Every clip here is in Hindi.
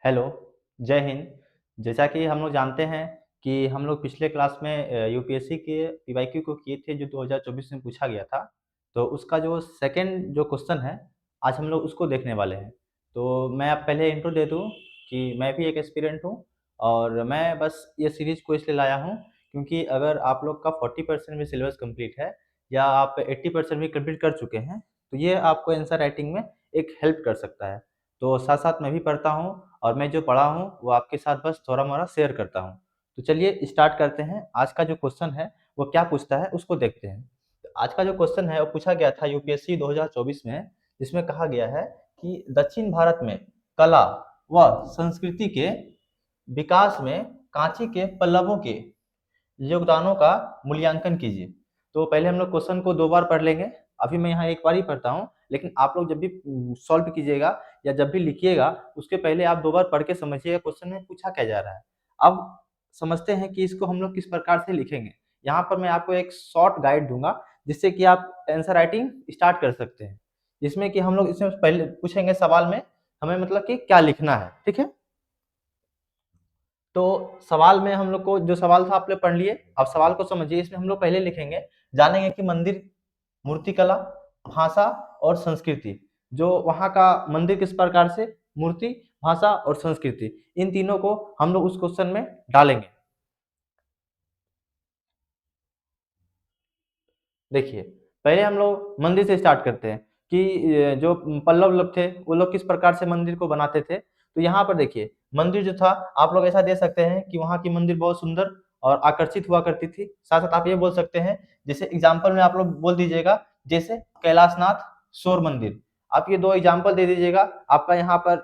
हेलो, जय हिंद। जैसा कि हम लोग जानते हैं कि हम लोग पिछले क्लास में यूपीएससी के पीवाईक्यू को किए थे जो 2024 में पूछा गया था। तो उसका जो सेकंड जो क्वेश्चन है, आज हम लोग उसको देखने वाले हैं। तो मैं अब पहले इंट्रो दे दूँ कि मैं भी एक एस्पिरेंट हूँ और मैं बस ये सीरीज़ को इसलिए लाया हूँ क्योंकि अगर आप लोग का 40% भी सिलेबस कंप्लीट है या आप 80% भी कंप्लीट कर चुके हैं, तो ये आपको आंसर राइटिंग में एक हेल्प कर सकता है। तो साथ-साथ मैं भी पढ़ता हूँ और मैं जो पढ़ा हूँ वो आपके साथ बस थोड़ा-मोड़ा शेयर करता हूँ। तो चलिए स्टार्ट करते हैं। आज का जो क्वेश्चन है वो क्या पूछता है उसको देखते हैं। तो आज का जो क्वेश्चन है वो पूछा गया था यूपीएससी 2024 में, जिसमें कहा गया है कि दक्षिण भारत में कला व संस्कृति के विकास में कांची के पल्लवों के योगदानों का मूल्यांकन कीजिए। तो पहले हम लोग क्वेश्चन को 2 बार पढ़ लेंगे। अभी मैं यहाँ एक बार ही पढ़ता हूँ, लेकिन आप लोग जब भी सॉल्व कीजिएगा या जब भी लिखिएगा, उसके पहले आप 2 बार पढ़ के समझिएगा क्वेश्चन में पूछा क्या जा रहा है। अब समझते हैं कि इसको हम लोग किस प्रकार से लिखेंगे। यहाँ पर मैं आपको एक शॉर्ट गाइड दूँगा, जिससे कि आप आंसर राइटिंग स्टार्ट कर सकते हैं। जिसमें कि हम लोग इसमें पहले पूछेंगे सवाल में हमें मतलब कि क्या लिखना है, ठीक है? तो सवाल में हम लोग को जो सवाल था आपने पढ़ लिए, अब सवाल को समझिए। इसमें हम लोग पहले लिखेंगे, जानेंगे कि मंदिर, मूर्तिकला, भाषा और संस्कृति। जो वहाँ का मंदिर किस प्रकार से, मूर्ति, भाषा और संस्कृति, इन तीनों को हम लोग उस क्वेश्चन में डालेंगे। देखिए, पहले हम लोग मंदिर से स्टार्ट करते हैं कि जो पल्लव लोग थे, वो लोग किस प्रकार से मंदिर को बनाते थे। तो यहाँ पर देखिए, मंदिर जो था, आप लोग ऐसा दे सकते हैं कि वहाँ की मंदिर बहुत सुंदर और आकर्षित हुआ करती थी। साथ-साथ आप ये बोल सकते हैं, जैसे एग्ज़ाम्पल में आप लोग बोल दीजिएगा, जैसे कैलाशनाथ शोर मंदिर। आप ये 2 एग्ज़ाम्पल दे दीजिएगा। आपका यहाँ पर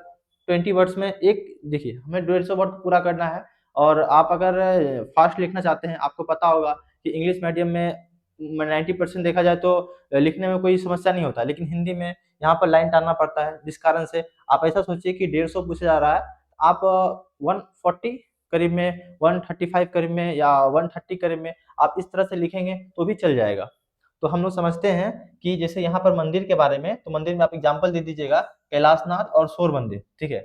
20 वर्ड्स में एक देखिए, हमें 150 वर्ड पूरा करना है और आप अगर फ़ास्ट लिखना चाहते हैं, आपको पता होगा कि इंग्लिश मीडियम में 90% देखा जाए तो लिखने में कोई समस्या नहीं होता, लेकिन हिंदी में यहाँ पर लाइन टानना पड़ता है, जिस कारण से आप ऐसा सोचिए कि 150 पूछा जा रहा है, आप 140 करीब में, 135 करीब में या 130 करीब में आप इस तरह से लिखेंगे तो भी चल जाएगा। तो हम लोग समझते हैं कि जैसे यहाँ पर मंदिर के बारे में, तो मंदिर में आप एग्जाम्पल दे दीजिएगा कैलाशनाथ और शोर मंदिर, ठीक है?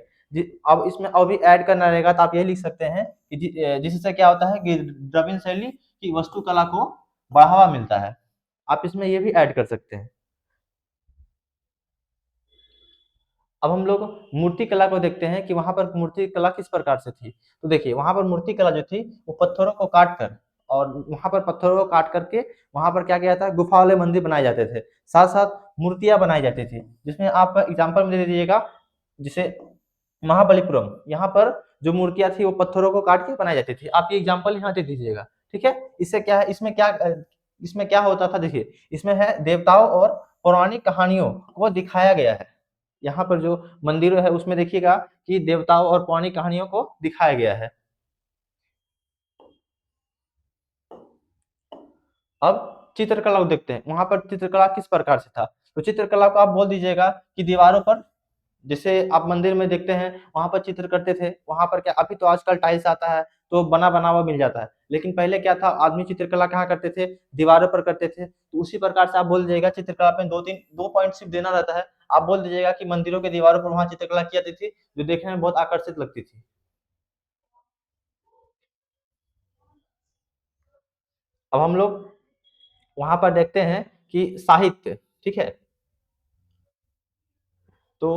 अब इसमें और भी ऐड करना रहेगा तो आप ये लिख सकते हैं कि जिससे क्या होता है कि द्रविड़ शैली की वास्तुकला को बढ़ावा मिलता है। आप इसमें ये भी ऐड कर सकते हैं। अब हम लोग मूर्ति कला को देखते हैं कि वहाँ पर मूर्ति कला किस प्रकार से थी। तो देखिए, वहाँ पर मूर्ति कला जो थी वो पत्थरों को काट कर, और वहाँ पर पत्थरों को काट करके वहाँ पर क्या किया था, गुफा वाले मंदिर बनाए जाते थे। साथ-साथ मूर्तियाँ बनाई जाती थी, जिसमें आप एग्ज़ाम्पल में दे दीजिएगा, जैसे महाबलीपुरम, यहाँ पर जो मूर्तियाँ थी वो पत्थरों को काट के बनाई जाती थी। आप ये एग्ज़ाम्पल यहाँ दे दीजिएगा, ठीक है? इससे क्या है, इसमें क्या होता था, देखिए, इसमें है देवताओं और पौराणिक कहानियों को दिखाया गया है। यहाँ पर जो मंदिर है उसमें देखिएगा कि देवताओं और पौराणिक कहानियों को दिखाया गया है। अब चित्रकला को देखते हैं, वहाँ पर चित्रकला किस प्रकार से था। तो चित्रकला को आप बोल दीजिएगा कि दीवारों पर, जैसे आप मंदिर में देखते हैं वहाँ पर चित्र करते थे, वहाँ पर क्या, अभी तो आजकल टाइल्स आता है तो बना हुआ मिल जाता है, लेकिन पहले क्या था, आदमी चित्रकला कहाँ करते थे, दीवारों पर करते थे। तो उसी प्रकार से आप बोल दीजिएगा, चित्रकला में 2 पॉइंट सिर्फ देना रहता है। आप बोल दीजिएगा कि मंदिरों के दीवारों पर वहाँ चित्रकला की जाती थी, जो देखने में बहुत आकर्षित लगती थी। अब हम लोग वहाँ पर देखते हैं कि साहित्य, ठीक है? तो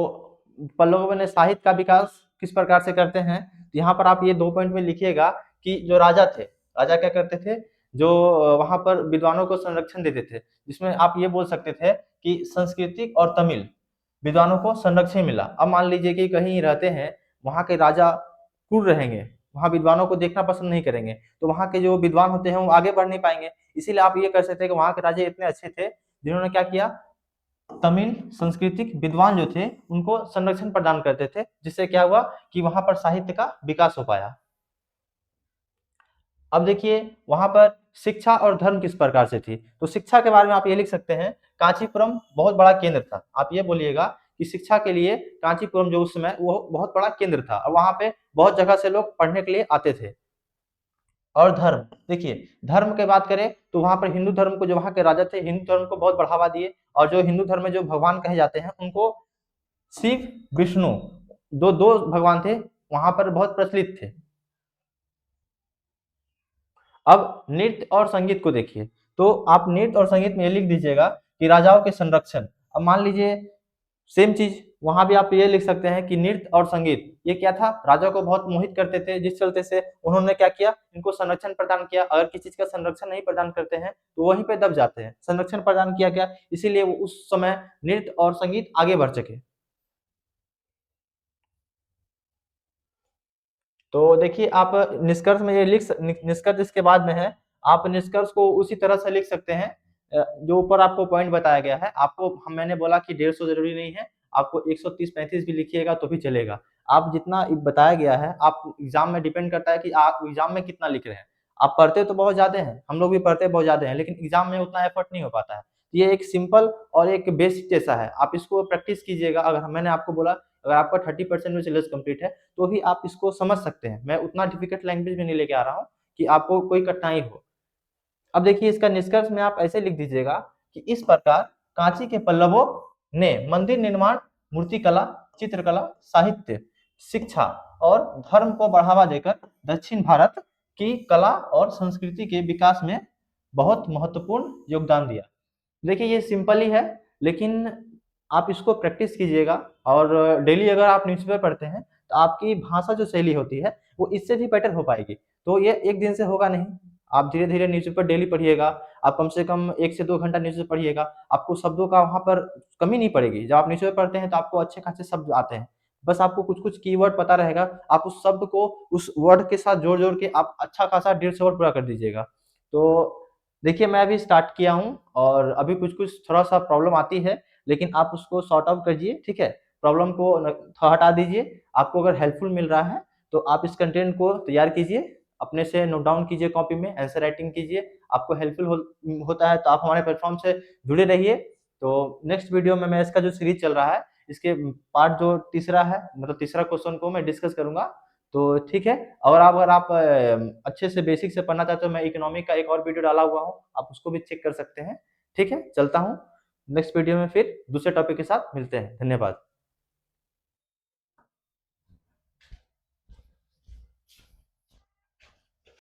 पल्लवों ने साहित्य का विकास किस प्रकार से करते हैं, तो यहाँ पर आप ये 2 पॉइंट में लिखिएगा कि जो राजा थे, राजा क्या करते थे, जो वहाँ पर विद्वानों को संरक्षण देते थे, जिसमें आप ये बोल सकते थे कि सांस्कृतिक और तमिल विद्वानों को संरक्षण मिला। अब मान लीजिए कि कहीं रहते हैं, वहाँ के राजा क्रूर रहेंगे, वहाँ विद्वानों को देखना पसंद नहीं करेंगे, तो वहाँ के जो विद्वान होते हैं वो आगे बढ़ नहीं पाएंगे। इसीलिए आप ये कर सकते हैं कि वहाँ के राजा इतने अच्छे थे, जिन्होंने क्या किया, तमिल सांस्कृतिक विद्वान जो थे उनको संरक्षण प्रदान करते थे, जिससे क्या हुआ कि वहां पर साहित्य का विकास हो पाया। अब देखिए, वहां पर शिक्षा और धर्म किस प्रकार से थी। तो शिक्षा के बारे में आप ये लिख सकते हैं, कांचीपुरम बहुत बड़ा केंद्र था। आप ये बोलिएगा कि शिक्षा के लिए कांचीपुरम जो उस समय वो बहुत बड़ा केंद्र था और वहां पे बहुत जगह से लोग पढ़ने के लिए आते थे। और धर्म, देखिए, धर्म की बात करें तो वहां पर हिंदू धर्म को, जो वहां के राजा थे, हिंदू धर्म को बहुत बढ़ावा दिए, और जो हिंदू धर्म में जो भगवान कहे जाते हैं उनको शिव, विष्णु, दो दो भगवान थे, वहां पर बहुत प्रचलित थे। अब नृत्य और संगीत को देखिए, तो आप नृत्य और संगीत में ये लिख दीजिएगा कि राजाओं के संरक्षण। अब मान लीजिए सेम चीज वहां भी आप ये लिख सकते हैं कि नृत्य और संगीत ये क्या था, राजा को बहुत मोहित करते थे, जिस चलते से उन्होंने क्या किया, इनको संरक्षण प्रदान किया। अगर किसी चीज का संरक्षण नहीं प्रदान करते हैं तो वहीं पे दब जाते हैं। संरक्षण प्रदान किया गया, इसीलिए वो उस समय नृत्य और संगीत आगे बढ़ सके। तो देखिए आप निष्कर्ष में ये निष्कर्ष इसके बाद में है, आप निष्कर्ष को उसी तरह से लिख सकते हैं जो ऊपर आपको पॉइंट बताया गया है। आपको मैंने बोला कि 150 जरूरी नहीं है, आपको 130-35 भी लिखिएगा तो भी चलेगा। आप जितना बताया गया है, आप एग्जाम में डिपेंड करता है कि आप एग्जाम में कितना लिख रहे हैं। आप पढ़ते तो बहुत ज्यादा हैं, हम लोग भी पढ़ते बहुत ज्यादा हैं, लेकिन एग्जाम में उतना एफर्ट नहीं हो पाता है। ये एक सिंपल और एक बेसिक जैसा है, आप इसको प्रैक्टिस कीजिएगा। अगर मैंने आपको बोला अगर आपका 30% में सिलेबस कंप्लीट है तो भी आप इसको समझ सकते हैं। मैं उतना डिफिकल्ट लैंग्वेज में नहीं लेके आ रहा हूँ कि आपको कोई कठिनाई हो। अब देखिए इसका निष्कर्ष में आप ऐसे लिख दीजिएगा कि इस प्रकार कांची के पल्लवों ने मंदिर निर्माण, मूर्तिकला, चित्रकला, साहित्य, शिक्षा और धर्म को बढ़ावा देकर दक्षिण भारत की कला और संस्कृति के विकास में बहुत महत्वपूर्ण योगदान दिया। देखिए ये सिंपल ही है, लेकिन आप इसको प्रैक्टिस कीजिएगा और डेली अगर आप न्यूज़पेपर पढ़ते हैं तो आपकी भाषा जो शैली होती है वो इससे भी बेटर हो पाएगी। तो ये एक दिन से होगा नहीं, आप धीरे धीरे न्यूज़पेपर डेली पढ़िएगा। आप कम से कम 1 से 2 घंटा न्यूज़पेपर पढ़िएगा, आपको शब्दों का वहाँ पर कमी नहीं पड़ेगी। जब आप न्यूज़पेपर पढ़ते हैं तो आपको अच्छे खासे शब्द आते हैं, बस आपको कुछ कुछ कीवर्ड पता रहेगा, आप उस शब्द को उस वर्ड के साथ जोड़ जोड़ के आप अच्छा खासा 150 वर्ड पूरा कर दीजिएगा। तो देखिए मैं अभी स्टार्ट किया हूँ और अभी कुछ-कुछ थोड़ा-सा प्रॉब्लम आती है, लेकिन आप उसको सॉर्ट आउट कीजिए, ठीक है? प्रॉब्लम को हटा दीजिए। आपको अगर हेल्पफुल मिल रहा है, तो आप इस कंटेंट को तैयार कीजिए, अपने से नोट डाउन कीजिए कॉपी में, आंसर राइटिंग कीजिए। आपको हेल्पफुल होता है तो आप हमारे प्लेटफ़ॉर्म से जुड़े रहिए। तो नेक्स्ट वीडियो में मैं इसका जो सीरीज़ चल रहा है, इसके पार्ट जो तीसरा है, मतलब तीसरा क्वेश्चन को मैं डिस्कस करूँगा। तो ठीक है, और अगर आप अच्छे से बेसिक से पढ़ना चाहते हो, मैं इकोनॉमी का एक और वीडियो डाला हुआ हूँ, आप उसको भी चेक कर सकते हैं। ठीक है, चलता हूँ। नेक्स्ट वीडियो में फिर दूसरे टॉपिक के साथ मिलते हैं। धन्यवाद।